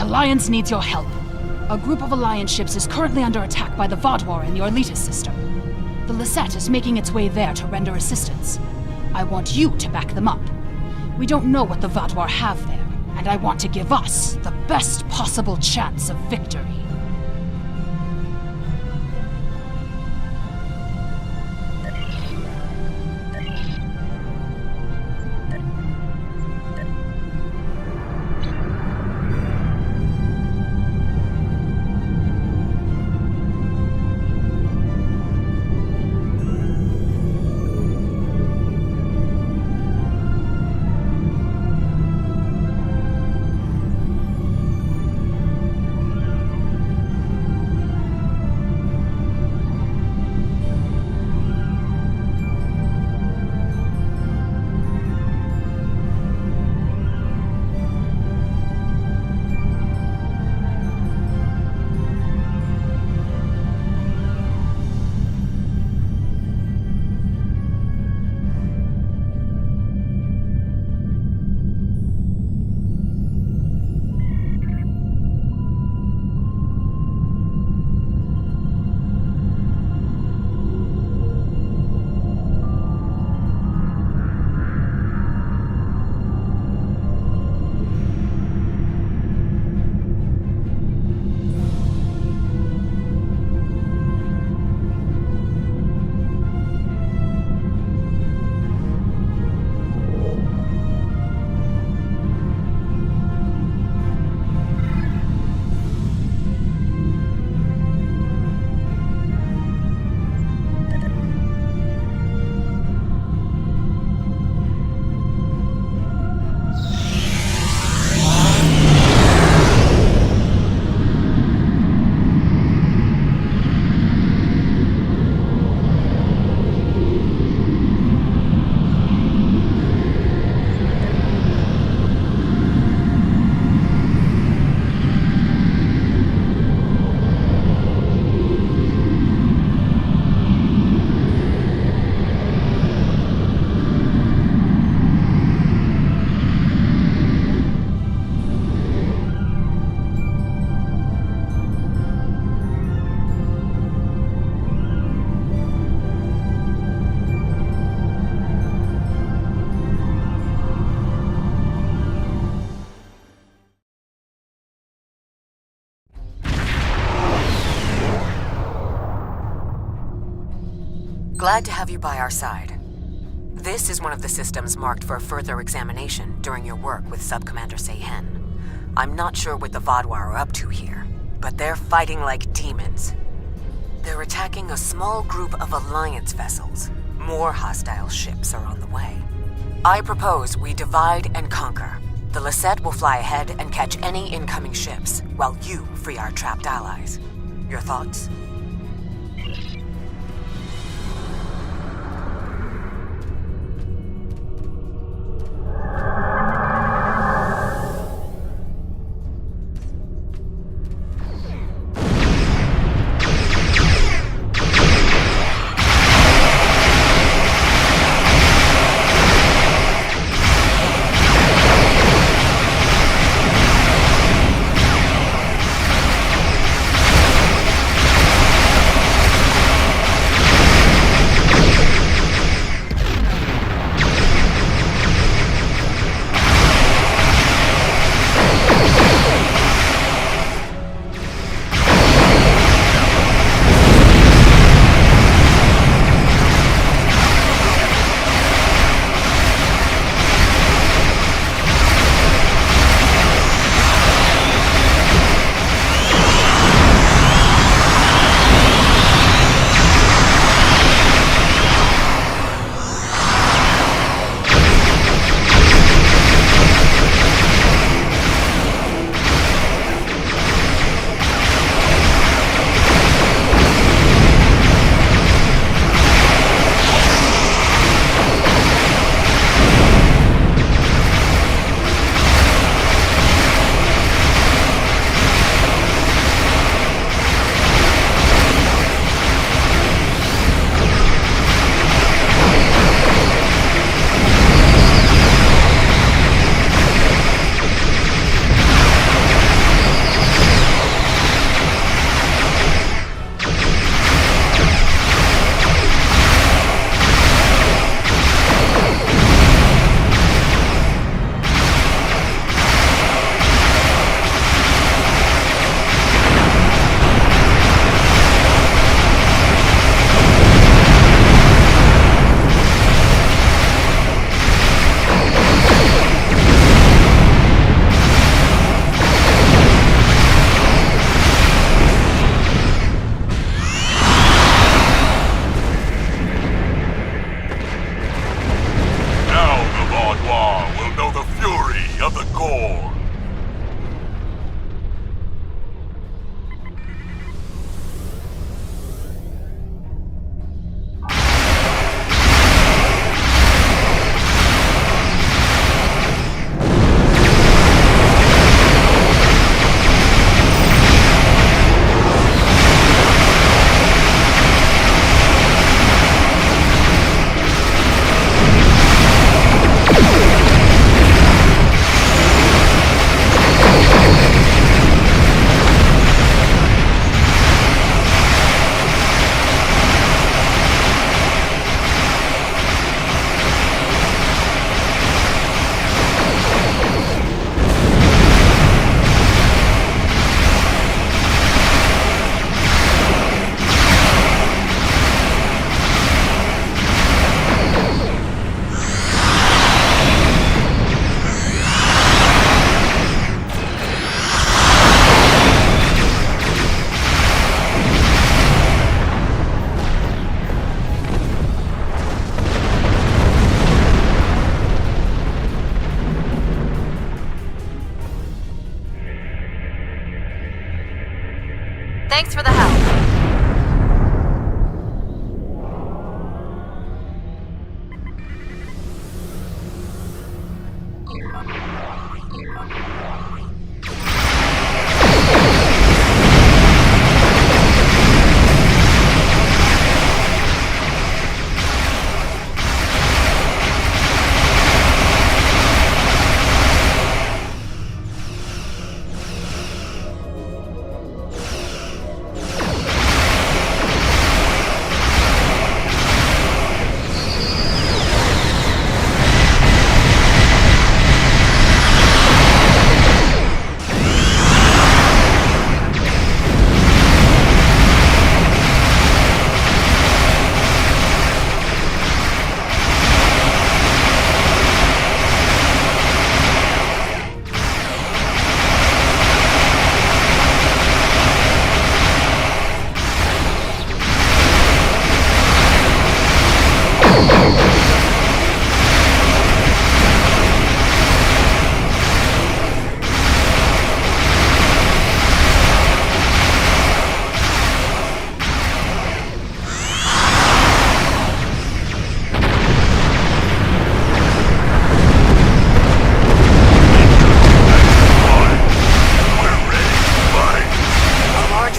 Alliance needs your help. A group of Alliance ships is currently under attack by the Vaadwaur in the Orletus system. The Lisette is making its way there to render assistance. I want you to back them up. We don't know what the Vaadwaur have there, and I want to give us the best possible chance of victory. Glad to have you by our side. This is one of the systems marked for further examination during your work with Subcommander Seyhen. I'm not sure what the Vaadwaur are up to here, but they're fighting like demons. They're attacking a small group of Alliance vessels. More hostile ships are on the way. I propose we divide and conquer. The Lisette will fly ahead and catch any incoming ships, while you free our trapped allies. Your thoughts? fury of the Gorn. Thanks for the help.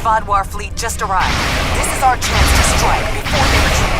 Vodwar fleet just arrived. This is our chance to strike before they retreat.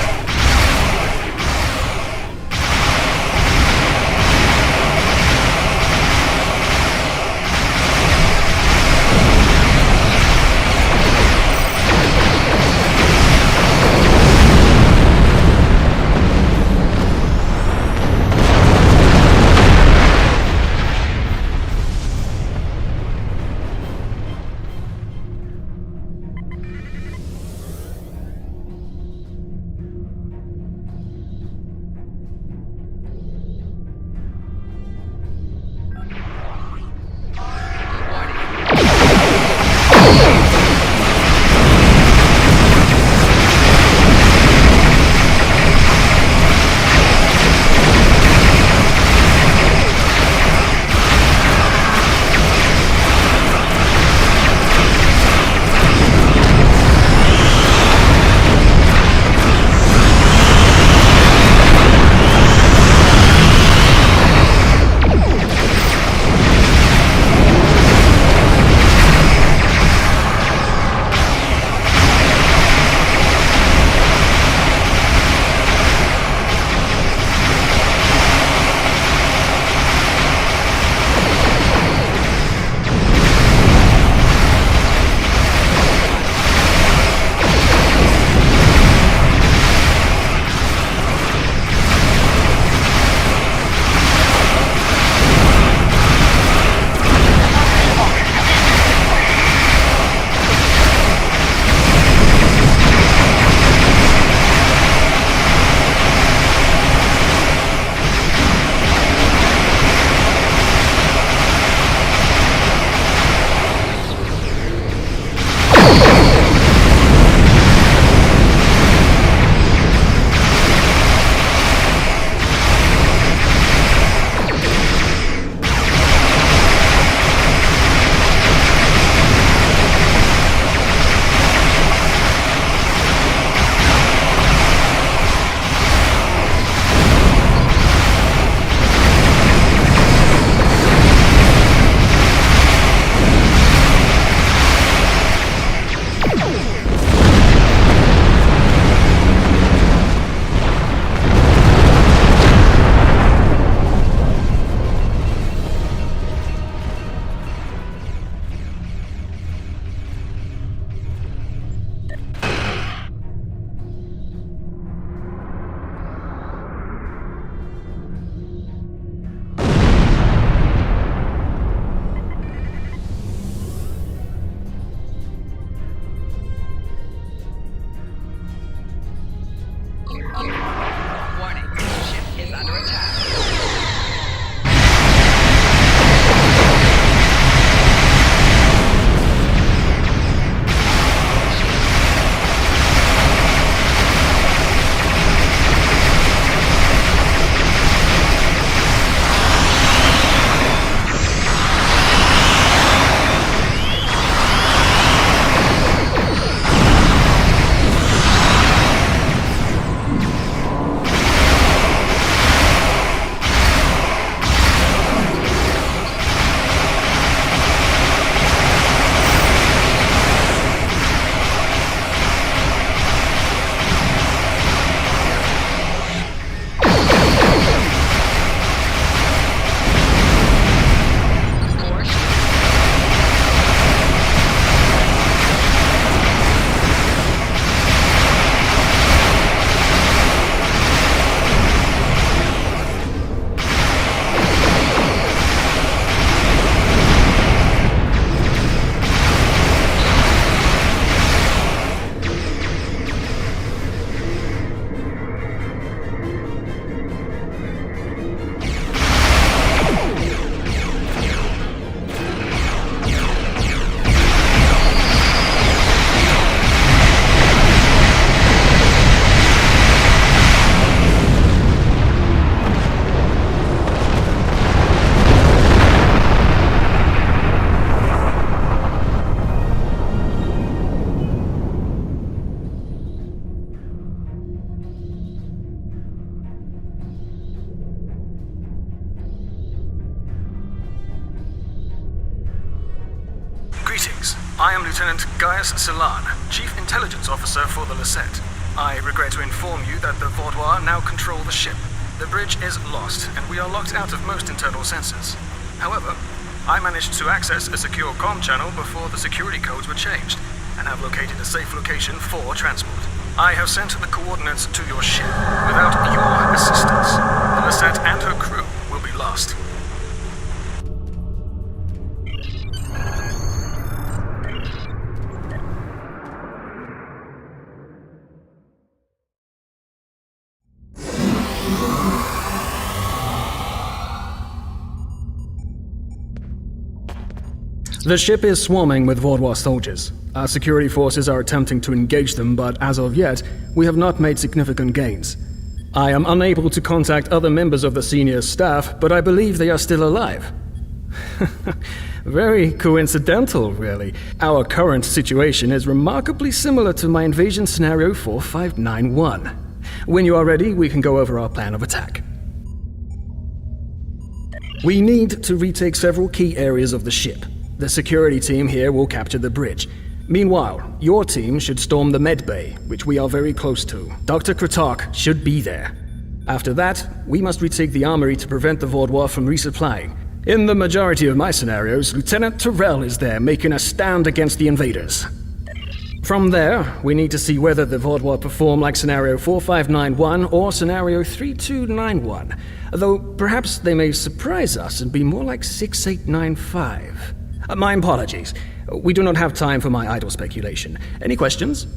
I am Lieutenant Gaius Celan, Chief Intelligence Officer for the Lisette. I regret to inform you that the Vaudois now control the ship. The bridge is lost, and we are locked out of most internal sensors. However, I managed to access a secure comm channel before the security codes were changed, and have located a safe location for transport. I have sent the coordinates to your ship. Without your assistance, the Lisette and her crew will be lost. The ship is swarming with Vaudois soldiers. Our security forces are attempting to engage them, but as of yet, we have not made significant gains. I am unable to contact other members of the senior staff, but I believe they are still alive. Very coincidental, really. Our current situation is remarkably similar to my invasion scenario 4591. When you are ready, we can go over our plan of attack. We need to retake several key areas of the ship. The security team here will capture the bridge. Meanwhile, your team should storm the med bay, which we are very close to. Dr. Kratark should be there. After that, we must retake the armory to prevent the Vaudois from resupplying. In the majority of my scenarios, Lieutenant Terrell is there making a stand against the invaders. From there, we need to see whether the Vaudois perform like Scenario 4591 or Scenario 3291, though perhaps they may surprise us and be more like 6895. My apologies. We do not have time for my idle speculation. Any questions?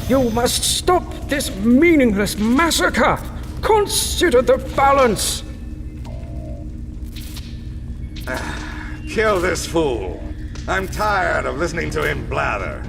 You must stop this meaningless massacre! Consider the balance! Kill this fool. I'm tired of listening to him blather.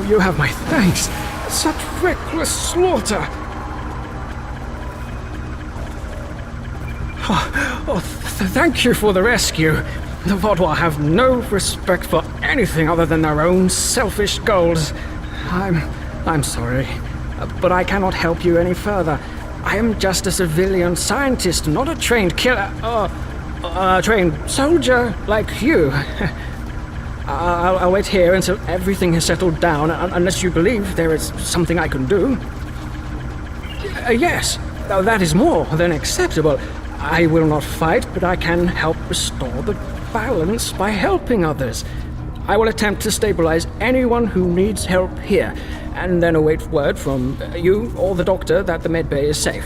You have my thanks. Such reckless slaughter. Thank you for the rescue. The Vaudois have no respect for anything other than their own selfish goals. I'm sorry, but I cannot help you any further. I am just a civilian scientist, not a trained killer, a trained soldier like you. I'll wait here until everything has settled down, unless you believe there is something I can do. Yes, that is more than acceptable. I will not fight, but I can help restore the balance by helping others. I will attempt to stabilize anyone who needs help here, and then await word from you or the doctor that the medbay is safe.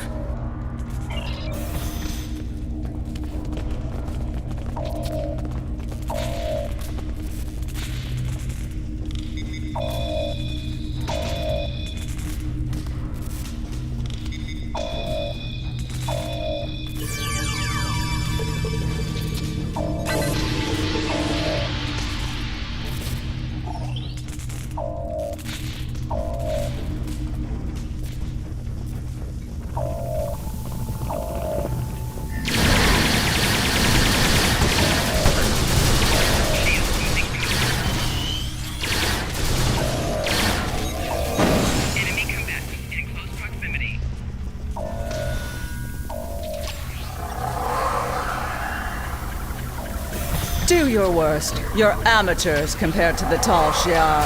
Do your worst. You're amateurs compared to the Tal Shiar.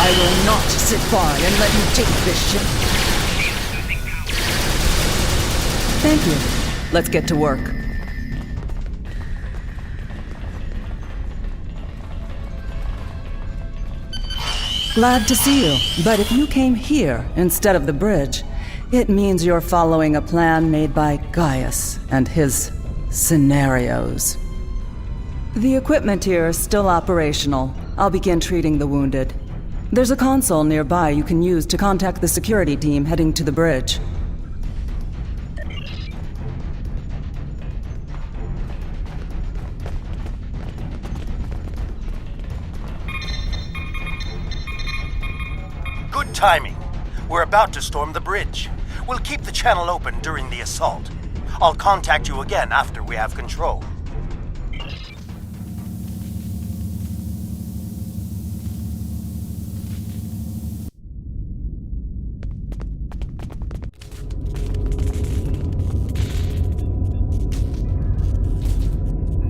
I will not sit by and let you take this ship. Thank you. Let's get to work. Glad to see you, but if you came here instead of the bridge, it means you're following a plan made by Gaius and his scenarios. The equipment here is still operational. I'll begin treating the wounded. There's a console nearby you can use to contact the security team heading to the bridge. Good timing. We're about to storm the bridge. We'll keep the channel open during the assault. I'll contact you again after we have control.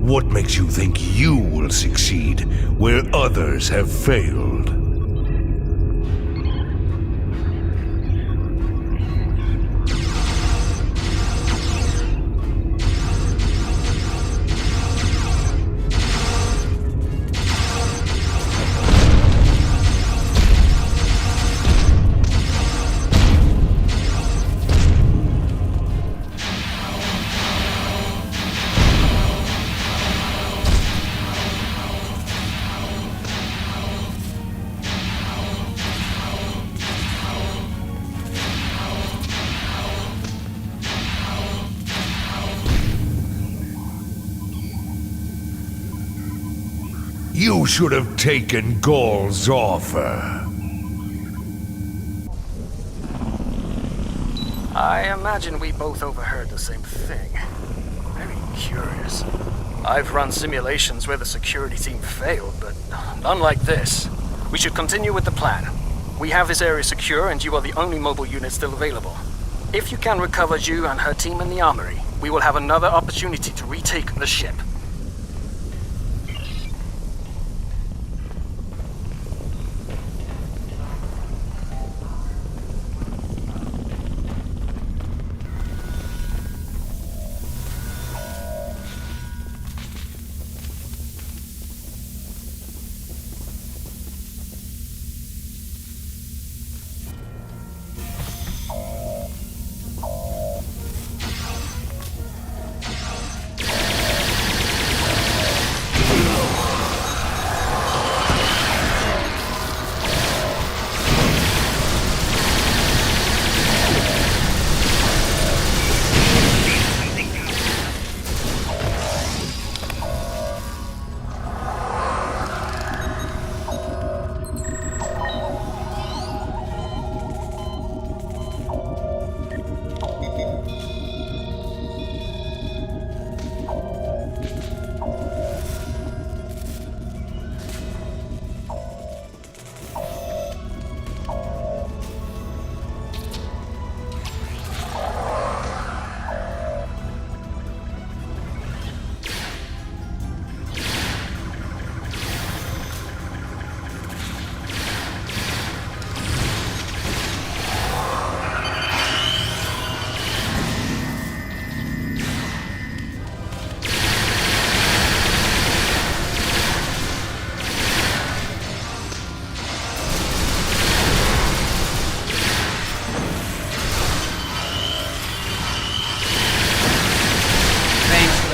What makes you think you will succeed where others have failed? You should have taken Gaul's offer. I imagine we both overheard the same thing. Very curious. I've run simulations where the security team failed, but none like this. We should continue with the plan. We have this area secure and you are the only mobile unit still available. If you can recover Ju and her team in the armory, we will have another opportunity to retake the ship.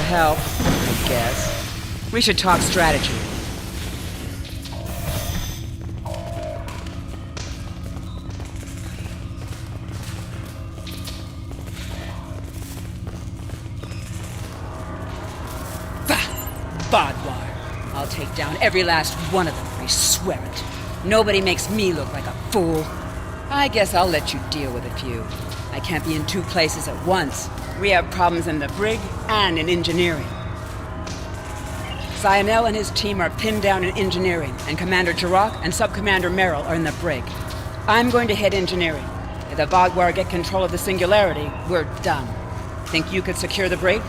Help, I guess. We should talk strategy. Bodwar. I'll take down every last one of them, I swear it. Nobody makes me look like a fool. I guess I'll let you deal with a few. I can't be in two places at once. We have problems in the brig and in engineering. Sionel and his team are pinned down in engineering, and Commander Jirok and Subcommander Merrill are in the brig. I'm going to head engineering. If the Vaadwaur get control of the Singularity, we're done. Think you could secure the brig?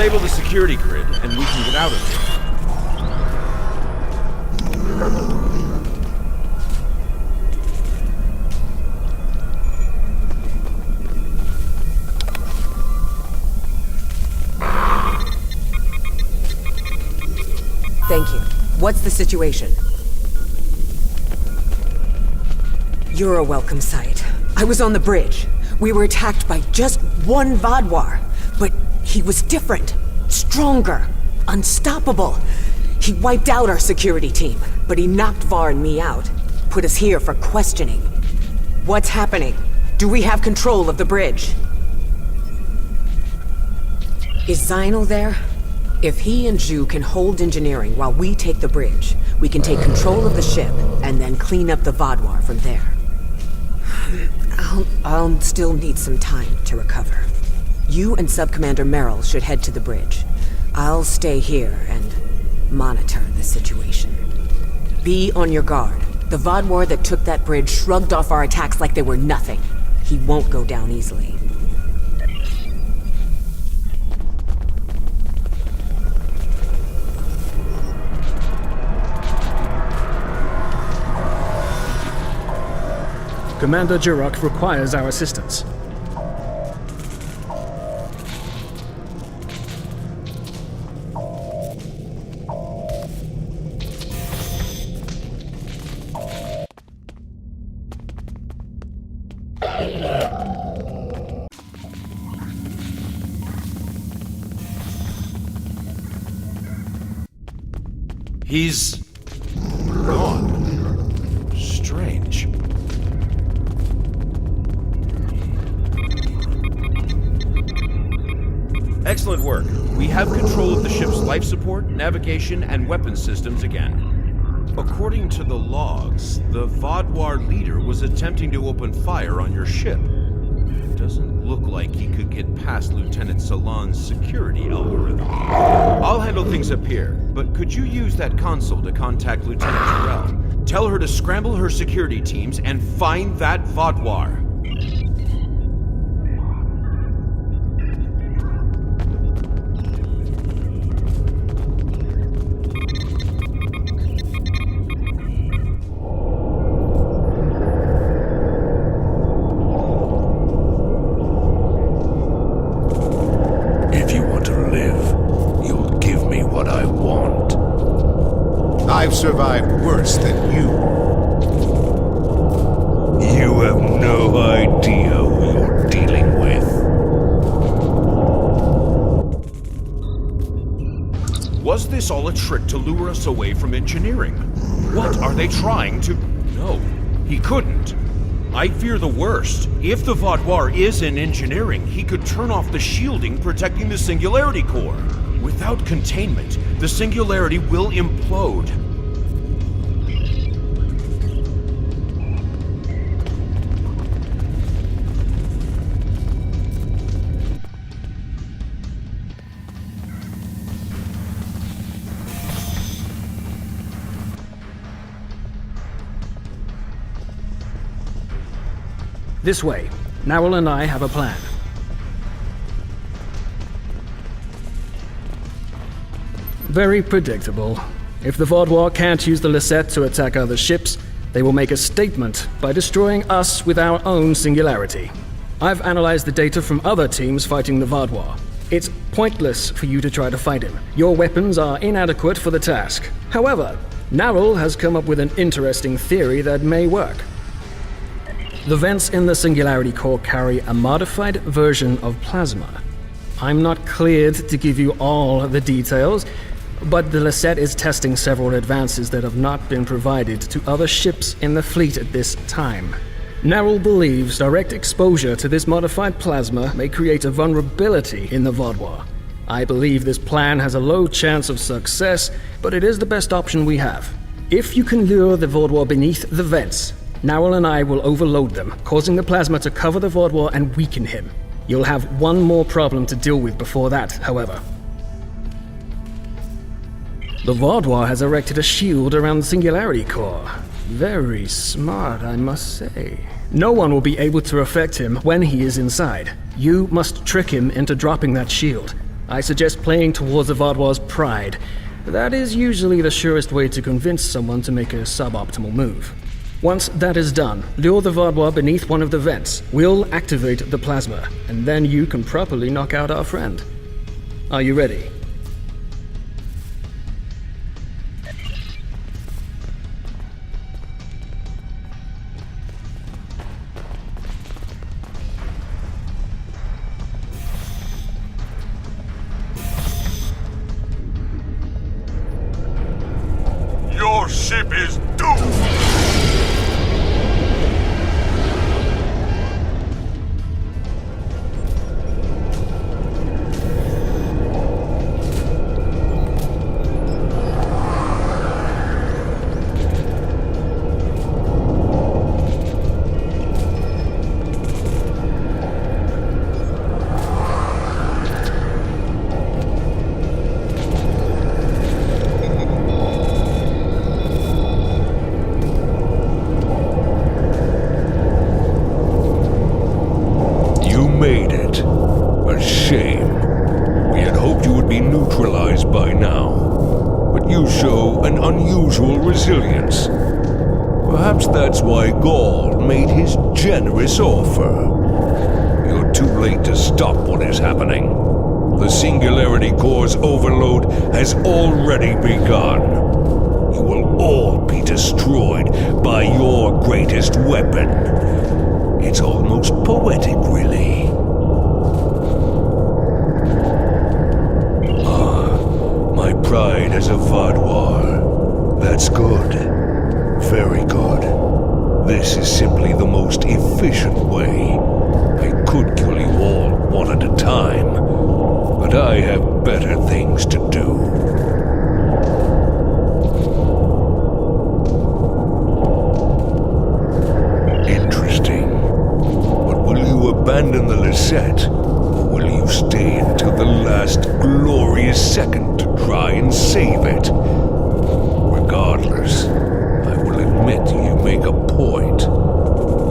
Disable the security grid, and we can get out of here. Thank you. What's the situation? You're a welcome sight. I was on the bridge. We were attacked by just one Vaadwaur, but he was different, stronger, unstoppable. He wiped out our security team, but he knocked Var and me out. Put us here for questioning. What's happening? Do we have control of the bridge? Is Zynel there? If he and Zhu can hold engineering while we take the bridge, we can take control of the ship and then clean up the Vaadwaur from there. I'll still need some time to recover. You and Subcommander Merrill should head to the bridge. I'll stay here and monitor the situation. Be on your guard. The Vaadwaur that took that bridge shrugged off our attacks like they were nothing. He won't go down easily. Commander Jirok requires our assistance. He's gone. Strange. Excellent work. We have control of the ship's life support, navigation, and weapon systems again. According to the logs, the Vaadwaur leader was attempting to open fire on your ship. It doesn't look like he could get past Lieutenant Salon's security algorithm. I'll handle things up here, but could you use that console to contact Lieutenant Jarrell? Tell her to scramble her security teams and find that Vaadwaur. I've survived worse than you. You have no idea who you're dealing with. Was this all a trick to lure us away from engineering? What are they trying to... No, he couldn't. I fear the worst. If the Vaadwaur is in engineering, he could turn off the shielding protecting the Singularity Core. Without containment, the Singularity will implode. This way. Narwhal and I have a plan. Very predictable. If the Vaadwaur can't use the Lisette to attack other ships, they will make a statement by destroying us with our own singularity. I've analyzed the data from other teams fighting the Vaadwaur. It's pointless for you to try to fight him. Your weapons are inadequate for the task. However, Narwhal has come up with an interesting theory that may work. The vents in the Singularity Core carry a modified version of plasma. I'm not cleared to give you all the details, but the Lisette is testing several advances that have not been provided to other ships in the fleet at this time. Narwhal believes direct exposure to this modified plasma may create a vulnerability in the Vaadwaur. I believe this plan has a low chance of success, but it is the best option we have. If you can lure the Vaadwaur beneath the vents, Narwhal and I will overload them, causing the plasma to cover the Vaadwaur and weaken him. You'll have one more problem to deal with before that, however. The Vaadwaur has erected a shield around the Singularity Core. Very smart, I must say. No one will be able to affect him when he is inside. You must trick him into dropping that shield. I suggest playing towards the Vaadwaur's pride. That is usually the surest way to convince someone to make a suboptimal move. Once that is done, lure the Vaadwaur beneath one of the vents. We'll activate the plasma, and then you can properly knock out our friend. Are you ready? Your ship is doomed! Made it. A shame. We had hoped you would be neutralized by now. But you show an unusual resilience. Perhaps that's why Ghaul made his generous offer. You're too late to stop what is happening. The Singularity Core's overload has already begun. You will all be destroyed by your greatest weapon. It's almost poetic, really. My pride as a Vaadwaur. That's good. Very good. This is simply the most efficient way. I could kill you all one at a time, but I have better things to do. Interesting. But will you abandon the Lisette? Or will you stay until the last glorious second to try and save it? Regardless, I will admit you make a point.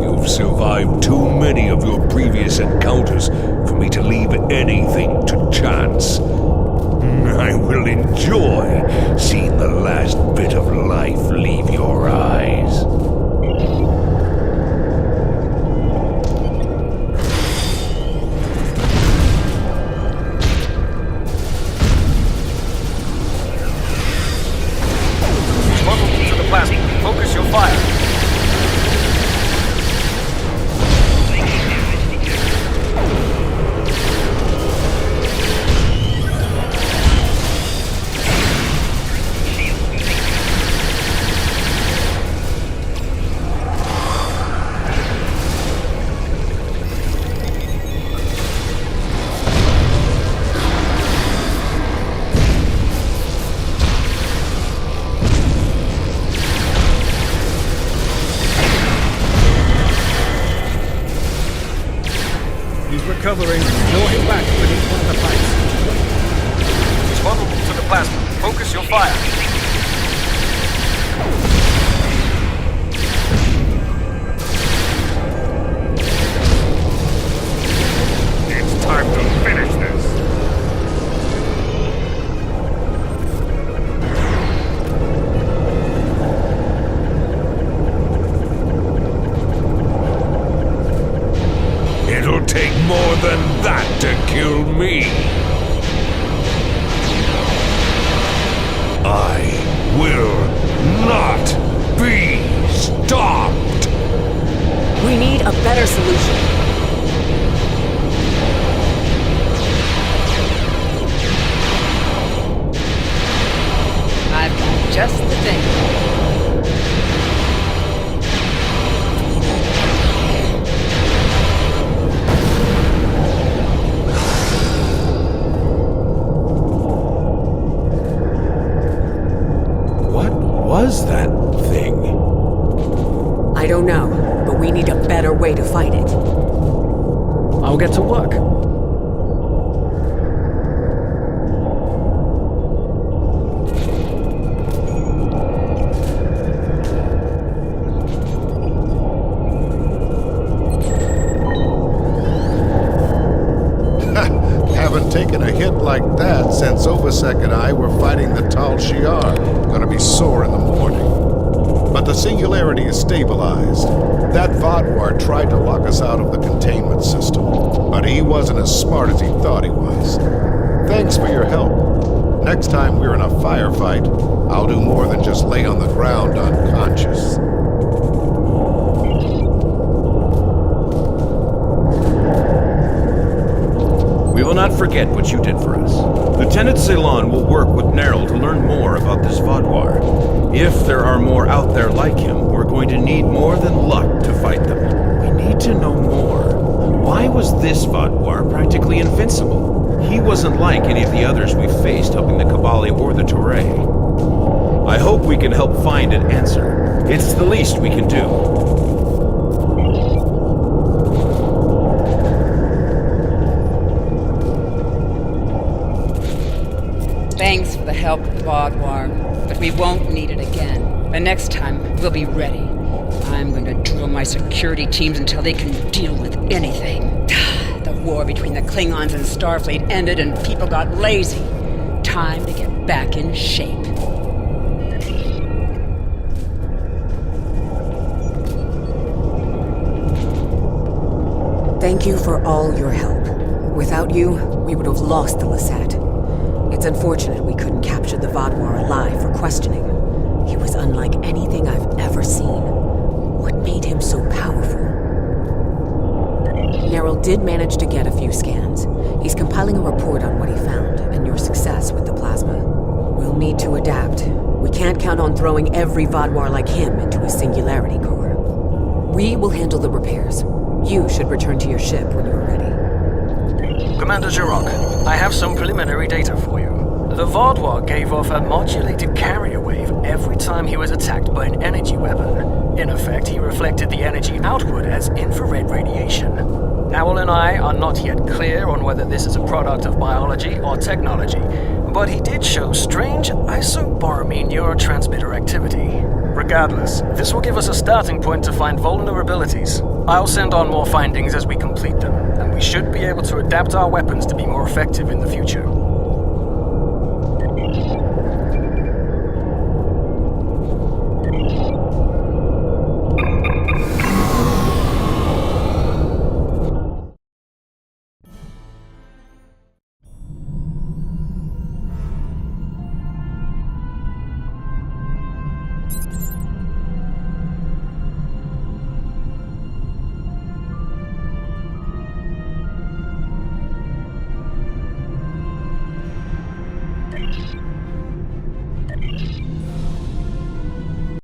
You've survived too many of your previous encounters for me to leave anything to chance. I will enjoy seeing the last bit of life leave your eyes. Focus your fire. Recovering, lure him back beneath one of the pipes. He's vulnerable to the plasma. Focus your fire. It's time to finish this. It'll take more than that to kill me. I will not be stopped. We need a better solution. I've got just the thing. Was that thing? I don't know, but we need a better way to fight it. I'll get to work. Haven't haven't taken a hit like that since Ovasek and I were fighting the Tal Shiar. Gonna be sore in the morning. But the singularity is stabilized. That Vodwar tried to lock us out of the containment system, but he wasn't as smart as he thought he was. Thanks for your help. Next time we're in a firefight, I'll do more than just lay on the ground unconscious. We will not forget what you did for us. Lieutenant Ceylon will work with Nerl to learn more about this Vodwar. If there are more out there like him, we're going to need more than luck to fight them. We need to know more. Why was this Vodwar practically invincible? He wasn't like any of the others we've faced helping the Kabali or the Touré. I hope we can help find an answer. It's the least we can do. Thanks for the help with the Vodwar, but we won't need it again. The next time, we'll be ready. I'm going to drill my security teams until they can deal with anything. The war between the Klingons and Starfleet ended and people got lazy. Time to get back in shape. Thank you for all your help. Without you, we would have lost the Lisette. It's unfortunate we couldn't capture the Vodwar alive for questioning. He was unlike anything I've ever seen. What made him so powerful? Nerl did manage to get a few scans. He's compiling a report on what he found, and your success with the plasma. We'll need to adapt. We can't count on throwing every Vodwar like him into a singularity core. We will handle the repairs. You should return to your ship when you're ready. Commander Jirok, I have some preliminary data for you. The Vodwar gave off a modulated carrier wave every time he was attacked by an energy weapon. In effect, he reflected the energy outward as infrared radiation. Owl and I are not yet clear on whether this is a product of biology or technology, but he did show strange isoboromine neurotransmitter activity. Regardless, this will give us a starting point to find vulnerabilities. I'll send on more findings as we complete them, and we should be able to adapt our weapons to be more effective in the future.